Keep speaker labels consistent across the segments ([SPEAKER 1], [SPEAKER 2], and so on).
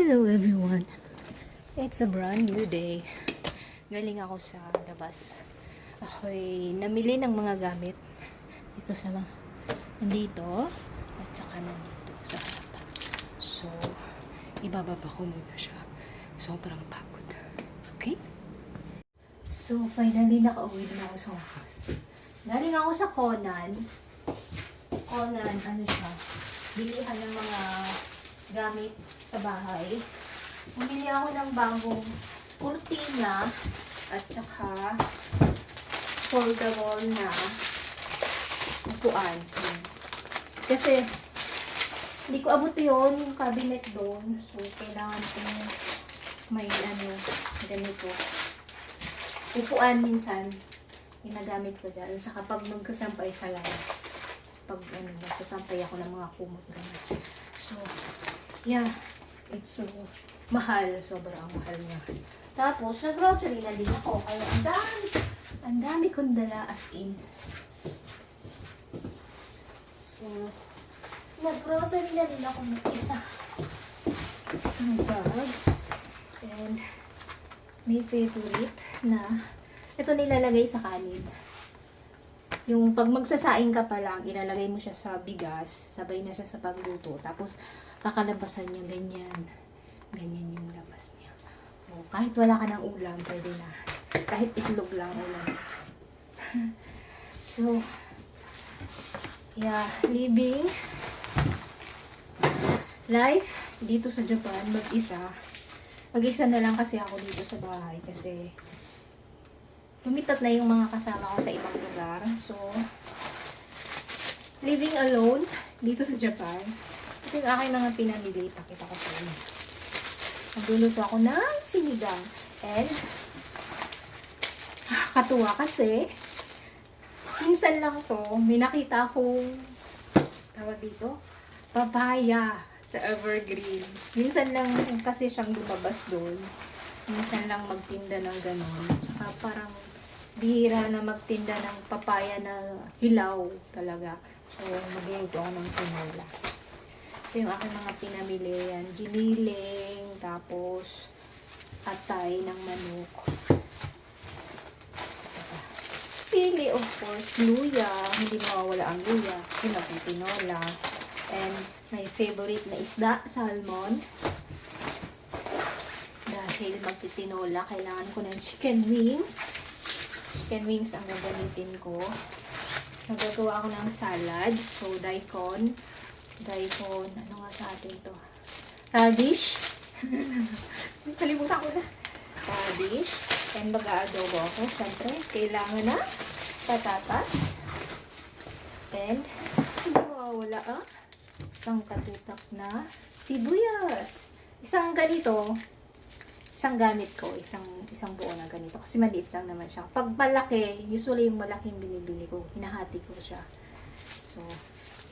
[SPEAKER 1] Hello everyone! It's a brand new day. Galing ako sa labas. Ako'y namili ng mga gamit dito sa nandito at saka nandito sa harapan. So, ibababa ko muna siya. Sobrang pagod. Okay? So, finally nakauwi na ako sa wakas. Galing ako sa Conan. Conan, ano siya? Bilihan ng mga gamit sa bahay. Bumili ako ng bagong kurtina at saka foldable na upuan. Kasi hindi ko abot yung cabinet doon. So, kailangan kong may ganito. Upuan minsan ginagamit ko dyan. Saka pag magkasampay sa labas. Pag magsasampay ako ng mga kumot ganun. So, yeah, it's so mahal. Sobrang mahal niya. Tapos, nag-grocery na din ako. Kaya ang dami kong dala as in. So, nag-grocery na din ako ng isang bag. And, may favorite na ito nilalagay sa kanin. Yung pag magsasaing ka pa lang, ilalagay mo siya sa bigas, sabay na siya sa pagluto. Tapos, kakalabasan niya ganyan. Ganyan yung labas niya. O, kahit wala ka ng ulam, pwede na. Kahit itlog lang ulam. So, yeah, living life dito sa Japan, mag-isa. Mag-isa na lang kasi ako dito sa bahay kasi lumipat na yung mga kasama ko sa ibang lugar. So, living alone dito sa Japan. Ito yung aking mga pinamili. Pakita ko sa inyo. Nagluluto ako ng sinigang. And, katuwa kasi, minsan lang to, may nakita akong, tawag dito, papaya sa Evergreen. Minsan lang kasi siyang lumabas doon. Minsan lang magtinda ng ganon. Saka parang bihira na magtinda ng papaya na hilaw talaga. So, magluluto ako ng tinola. Ito yung aking mga pinamili yan. Giniling, tapos atay ng manok. Sili, of course, luya. Hindi mawawala ang luya. Yun ang tinola. And my favorite na isda, salmon. Dahil magtitinola, kailangan ko ng chicken wings. Chicken wings ang gagamitin ko. Nagagawa ako ng salad. So, daikon. Ano nga sa atin to? Radish. Kalimutan ko na. Radish. And mag-aadobo ako. Siyempre, kailangan na patatas. And, hindi mawawala isang katutak na sibuyas. Isang ganito, isang gamit ko, isang buo na ganito. Kasi maliit lang naman siya. Pag malaki, usually yung malaking binibili ko, hinahati ko siya. So,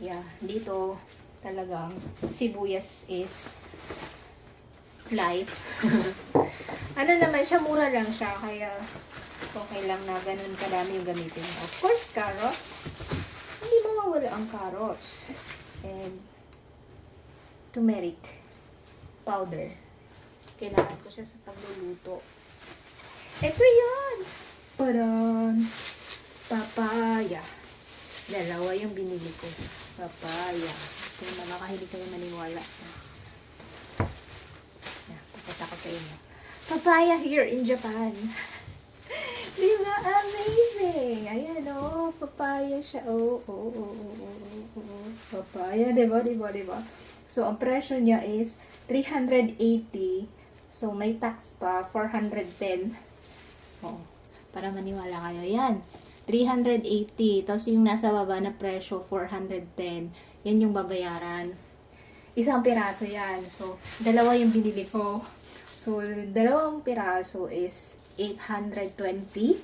[SPEAKER 1] yeah, dito talagang sibuyas is life. Ano naman siya, mura lang siya, kaya okay lang na ganun kadami yung gamitin. Of course, carrots. Hindi mawawala ang carrots. And turmeric powder. Kailangan ko siya sa pagluluto. Ito yan! Parang papaya. Dalawa yung binili ko. Papaya. Kaya makakahilig kayo maniwala. Pakita ko sa inyo. Papaya here in Japan. Diba? Amazing! Ayan o. Papaya siya. Papaya. Diba? So, ang presyo niya is 380. So, may tax pa, 410. Oo. Para maniwala kayo. Yan. 380. Tapos, yung nasa baba na presyo, 410. Yan yung babayaran. Isang piraso yan. So, dalawa yung binili ko. So, dalawang piraso is 820.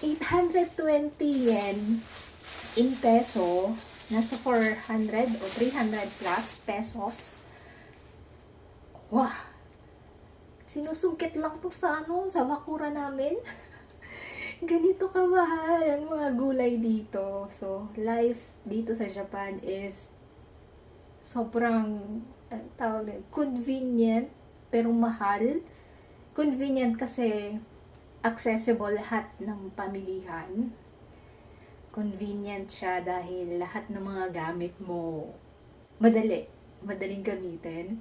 [SPEAKER 1] 820 yen in peso. Nasa 400 o 300 plus pesos. Wow! Sinusungkit lang to sa sa bakura namin. Ganito kamahal ang mga gulay dito. So, life dito sa Japan is sobrang tawag na, convenient, pero mahal. Convenient kasi accessible lahat ng pamilihan. Convenient siya dahil lahat ng mga gamit mo madaling gamitin.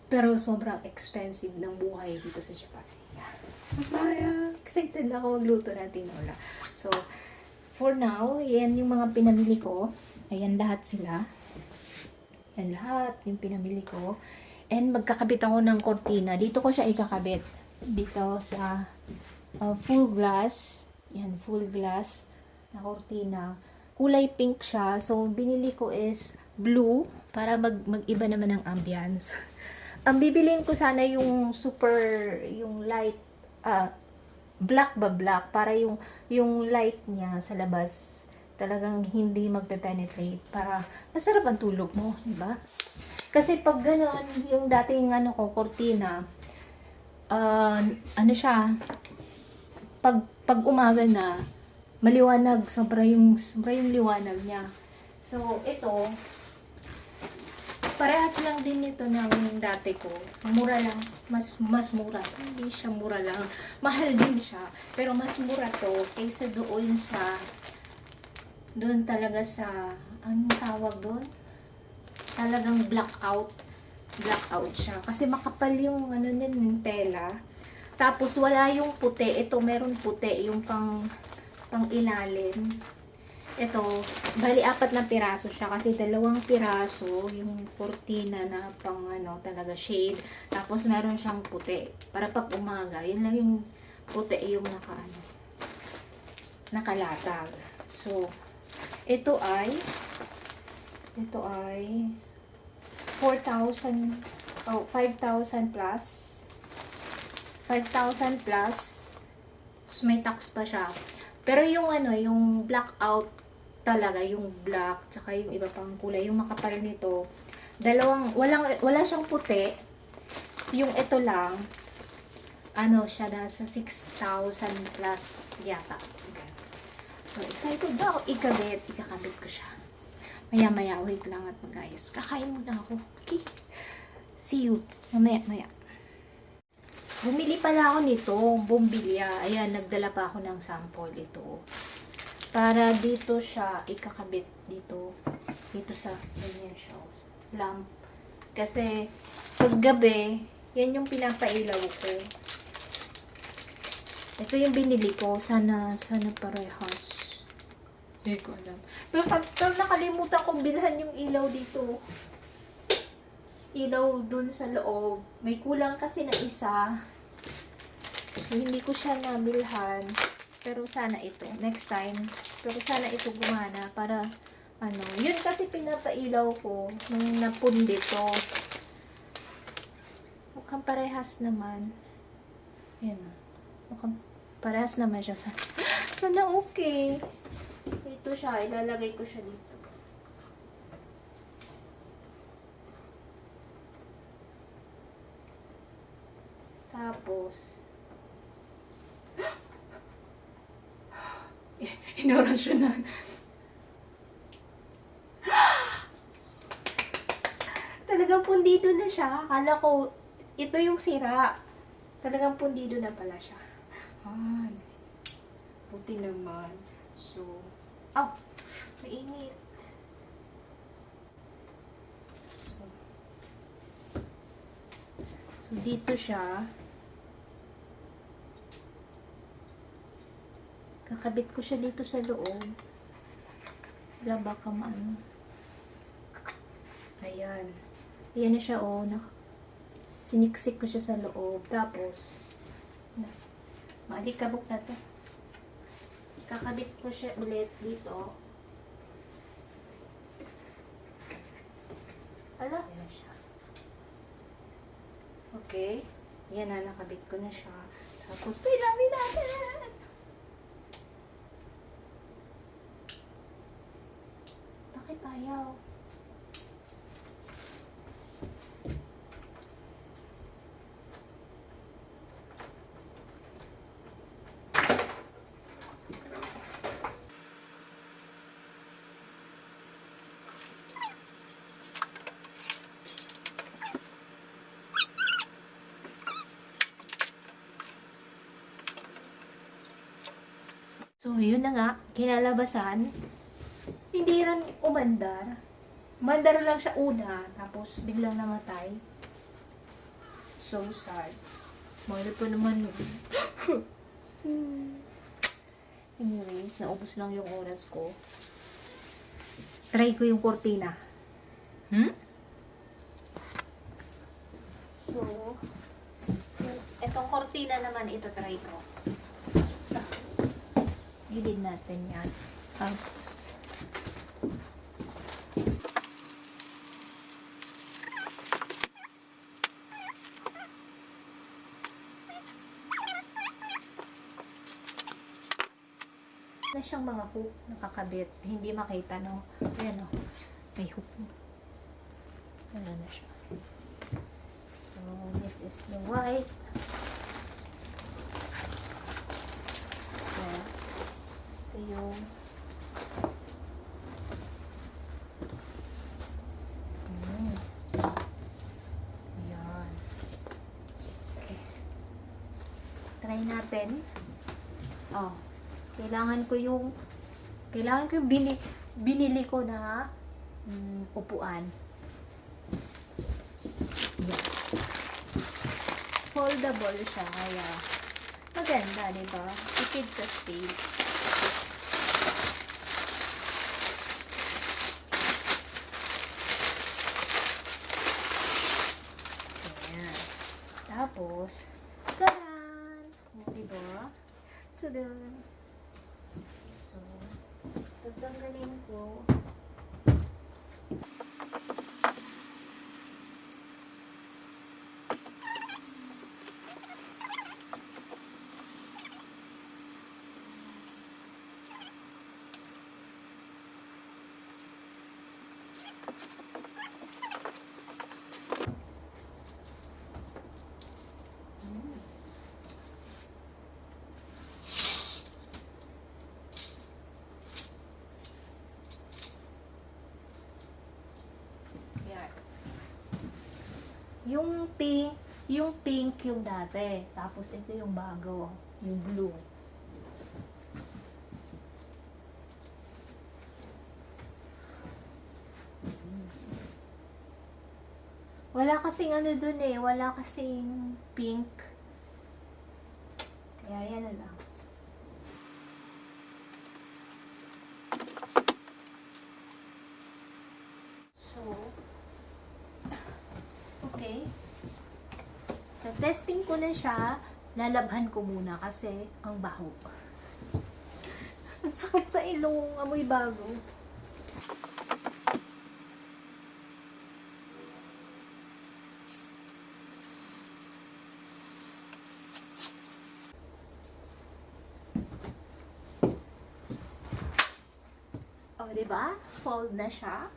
[SPEAKER 1] Pero sobrang expensive ng buhay dito sa Japan. Yeah. Excited ako magluto ng tinola. So, for now, yan yung mga pinamili ko. Ayan lahat sila. Yan lahat yung pinamili ko. And magkakabit ako ng kortina. Dito ko siya ikakabit. Dito sa full glass. Yan, full glass na kortina. Kulay pink siya. So, binili ko is blue para mag-iba naman ang ambience. Ang bibilin ko sana yung yung light, black para yung light niya sa labas talagang hindi magpe-penetrate para masarap ang tulog mo, di ba? Kasi pag gano'n, yung dating kortina, siya, pag umaga na, maliwanag, sobra yung liwanag niya. So, ito, parehas lang din ito ng dati ko. Mura lang. Mas mura. Hindi siya mura lang. Mahal din siya. Pero mas mura to kaysa doon talaga sa, anong tawag doon? Talagang blackout. Blackout siya. Kasi makapal yung yung tela. Tapos wala yung puti. Ito meron puti. Yung pang ilalim. Ito, bali 4 na piraso siya kasi 2 piraso yung kortina na pang talaga shade. Tapos meron siyang puti para pag umaga, yun lang yung puti yung nakalatag. So, ito ay 4,000 5,000 plus. 5,000 plus. May tax pa siya. Pero yung yung blackout talaga, yung black, tsaka yung iba pang kulay, yung makapal nito, wala siyang puti. Yung ito lang, siya nasa 6,000 plus yata. So, excited na ako ikakabit ko siya. Maya, wait lang at mag-ayos. Kakain muna ako. Okay? See you. Maya. Bumili pala ako nito, bumbilya. Ayan, nagdala pa ako ng sample ito. Para dito siya ikakabit dito sa ganyan siya. Lamp. Kasi pag gabi, yan yung pinapailaw ko. Ito yung binili ko. Sana parehas. Hindi ko alam. Pero nakalimutan kong bilhan yung ilaw dito. Ilaw dun sa loob. May kulang kasi na isa. So, hindi ko siya nabilhan. Pero sana ito. Next time. Pero sana ito gumana para yun kasi pinapailaw ko nung napundi to. Mukhang parehas naman. Yan. Mukhang parehas naman siya. Sana okay. Ito siya. Ilalagay ko siya dito. Tapos, inorasyonan. Talagang pundido na siya. Akala ko, ito yung sira. Talagang pundido na pala siya. Puti naman. So, mainit. So, dito siya. Kakabit ko siya dito sa loob. Wala baka Ayan. Ayan na siya, siniksik ko siya sa loob. Tapos, maalikabok na to. Kakabit ko siya ulit dito. Ayan na siya. Okay. Ayan na, nakabit ko na siya. Tapos, pilawin natin! Bakit ayaw? So, yun na nga, kinalabasan, hindi rin umandar. Umandar lang siya una, tapos biglang namatay. So sad. Mahal pa naman nun. Anyways, naubos lang yung oras ko. Try ko yung kortina. So, etong kortina naman, ito try ko. Gilid natin yan. Tapos, na siyang mga hook nakakabit. Hindi makita, no? Ayan, no? May hook. Ano na siya. So, this is the white. So, ito yung ayan. Okay. Try natin. Oh. Kailangan ko yung binili ko na upuan. Yeah. Foldable siya, kaya maganda, diba? Tipid sa space. Ayan. Tapos, taran! O, diba? Tadan! So, tatanggalin ko. Yung pink yung dati. Tapos ito yung bago. Yung blue. Wala kasing ano dun eh. Wala kasing pink. Kaya yan na lang. So, okay. Testing ko na siya, lalabhan ko muna kasi ang baho. Ang sakit sa ilong, amoy bago. O, diba? Fold na siya.